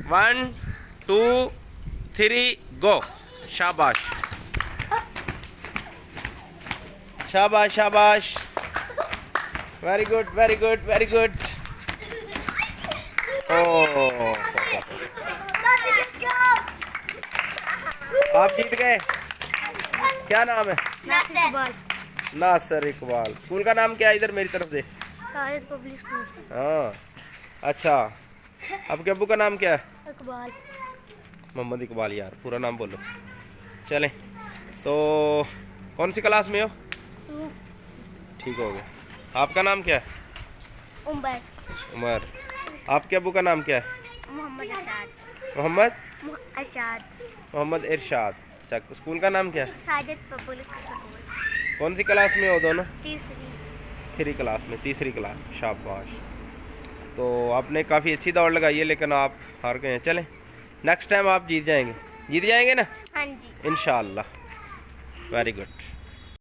1 2 3 गो। शाबाश शाबाश शाबाश, very good very good very good. ओह, आप जीत गए। क्या नाम है? नासिर इकबाल। स्कूल का नाम क्या है? इधर मेरी तरफ दे। Public school. हाँ अच्छा, आपके अब्बू का नाम क्या है? इकबाल। मोहम्मद इकबाल। यार पूरा नाम बोलो। चलें, तो कौन सी क्लास में हो? ठीक हो गया। आपका नाम क्या है? उमर। उमर। आपके अब्बू का नाम क्या है? मोहम्मद अरशाद। मोहम्मद अरशाद। मोहम्मद इरशाद। अच्छा, स्कूल का नाम क्या है? Sajid public school. कौन सी क्लास में हो दोनों? तीसरी। 3 क्लास में, तीसरी क्लास में। शाबाश। तो आपने काफ़ी अच्छी दौड़ लगाई है, लेकिन आप हार गए हैं। चलें, नेक्स्ट टाइम आप जीत जाएंगे। जीत जाएंगे ना? हाँ जी। इंशाअल्लाह। Very good.